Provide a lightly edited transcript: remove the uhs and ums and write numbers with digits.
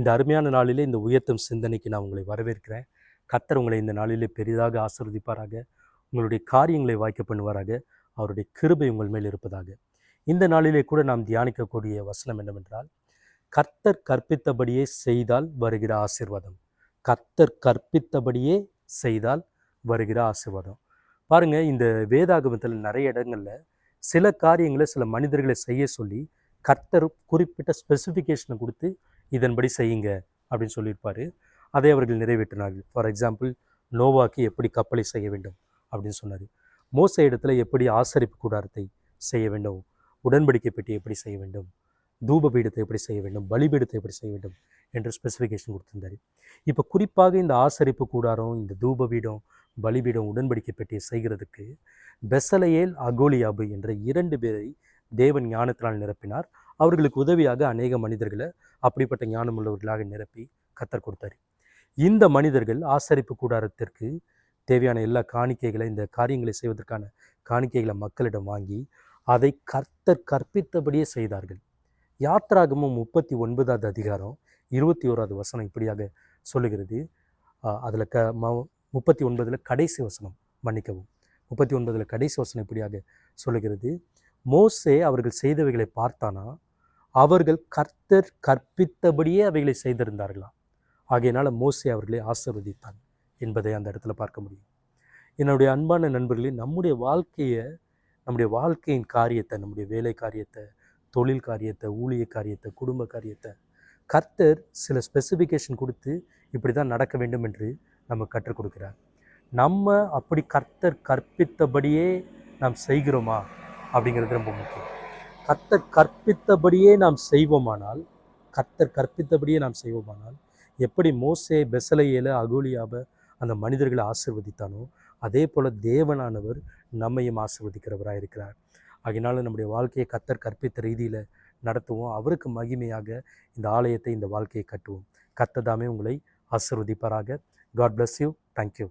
இந்த அருமையான நாளிலே இந்த உயர்த்தும் சிந்தனைக்கு நான் உங்களை வரவேற்கிறேன். கர்த்தர் உங்களை இந்த நாளிலே பெரிதாக ஆசீர்வதிப்பாராக. உங்களுடைய காரியங்களை வாய்க்க பண்ணுவாராக. அவருடைய கிருபை உங்கள் மேல் இருப்பதாக. இந்த நாளிலே கூட நாம் தியானிக்கக்கூடிய வசனம் என்னவென்றால், கர்த்தர் கற்பித்தபடியே செய்தால் வருகிற ஆசீர்வாதம். கர்த்தர் கற்பித்தபடியே செய்தால் வருகிற ஆசீர்வாதம். பாருங்க, இந்த வேதாகமத்தில் நிறைய இடங்கள்ல சில காரியங்களை சில மனிதர்களை செய்ய சொல்லி கர்த்தர் குறிப்பிட்ட ஸ்பெசிஃபிகேஷனை கொடுத்து இதன்படி செய்யுங்க அப்படின்னு சொல்லியிருப்பாரு. அதை அவர்கள் நிறைவேற்றினார்கள். ஃபார் எக்ஸாம்பிள், நோவாக்கு எப்படி கப்பலை செய்ய வேண்டும் அப்படின்னு சொன்னார். மோசே இடத்துல எப்படி ஆசரிப்பு கூடாரத்தை செய்ய வேண்டும், உடன்படிக்கை பெட்டி எப்படி செய்ய வேண்டும், தூபபீடத்தை எப்படி செய்ய வேண்டும், பலிபீடத்தை எப்படி செய்ய வேண்டும் என்று ஸ்பெசிஃபிகேஷன் கொடுத்திருந்தார். இப்போ குறிப்பாக இந்த ஆசரிப்பு கூடாரம், இந்த தூபபீடம், பலிபீடம், உடன்படிக்கை பெட்டியை செய்கிறதுக்கு பெசலயேல், அகோலியாபு என்ற 2 பேரை தேவன் ஞானத்தினால் நிரப்பினார். அவர்களுக்கு உதவியாக அநேக மனிதர்களை அப்படிப்பட்ட ஞானமுள்ளவர்களாக நிரப்பி கர்த்தர் கொடுத்தார். இந்த மனிதர்கள் ஆசரிப்பு கூடாரத்திற்கு தேவையான எல்லா காணிக்கைகளை, இந்த காரியங்களை செய்வதற்கான காணிக்கைகளை மக்களிடம் வாங்கி அதை கர்த்தர் கற்பித்தபடியே செய்தார்கள். யாத்ராகமம் 39வது அதிகாரம் 21வது வசனம் இப்படியாக சொல்லுகிறது. அதில் 39ல் கடைசி வசனம், மன்னிக்கவும், 39ல் கடைசி வசனம் இப்படியாக சொல்லுகிறது. மோசே அவர்கள் செய்தவைகளை பார்த்தானா, அவர்கள் கர்த்தர் கற்பித்தபடியே அவைகளை செய்திருந்தார்களாம். ஆகையினால மோசே அவர்களை ஆசீர்வதித்தான் என்பதை அந்த இடத்துல பார்க்க முடியும். என்னுடைய அன்பான நண்பர்களே, நம்முடைய வாழ்க்கையின் காரியத்தை, நம்முடைய வேலை காரியத்தை, தொழில் காரியத்தை, ஊழிய காரியத்தை, குடும்ப காரியத்தை கர்த்தர் சில ஸ்பெசிஃபிகேஷன் கொடுத்து இப்படி தான் நடக்க வேண்டும் என்று நம்ம கற்றுக் கொடுக்கிறார். நம்ம அப்படி கர்த்தர் கற்பித்தபடியே நாம் செய்கிறோமா அப்படிங்கிறது ரொம்ப முக்கியம். கர்த்தர் கற்பித்தபடியே நாம் செய்வோமானால் எப்படி மோசே, பெசலயேல, அகோலியாபை அந்த மனிதர்களை ஆசீர்வதித்தானோ அதே போல் தேவனானவர் நம்மையும் ஆசீர்வதிக்கிறவராக இருக்கிறார். அதனால் நம்முடைய வாழ்க்கையை கர்த்தர் கற்பித்த ரீதியில் நடத்துவோம். அவருக்கு மகிமையாக இந்த ஆலயத்தை, இந்த வாழ்க்கையை கட்டுவோம். கர்த்தர் தாமே உங்களை ஆசீர்வதிப்பாராக. God bless you. Thank you.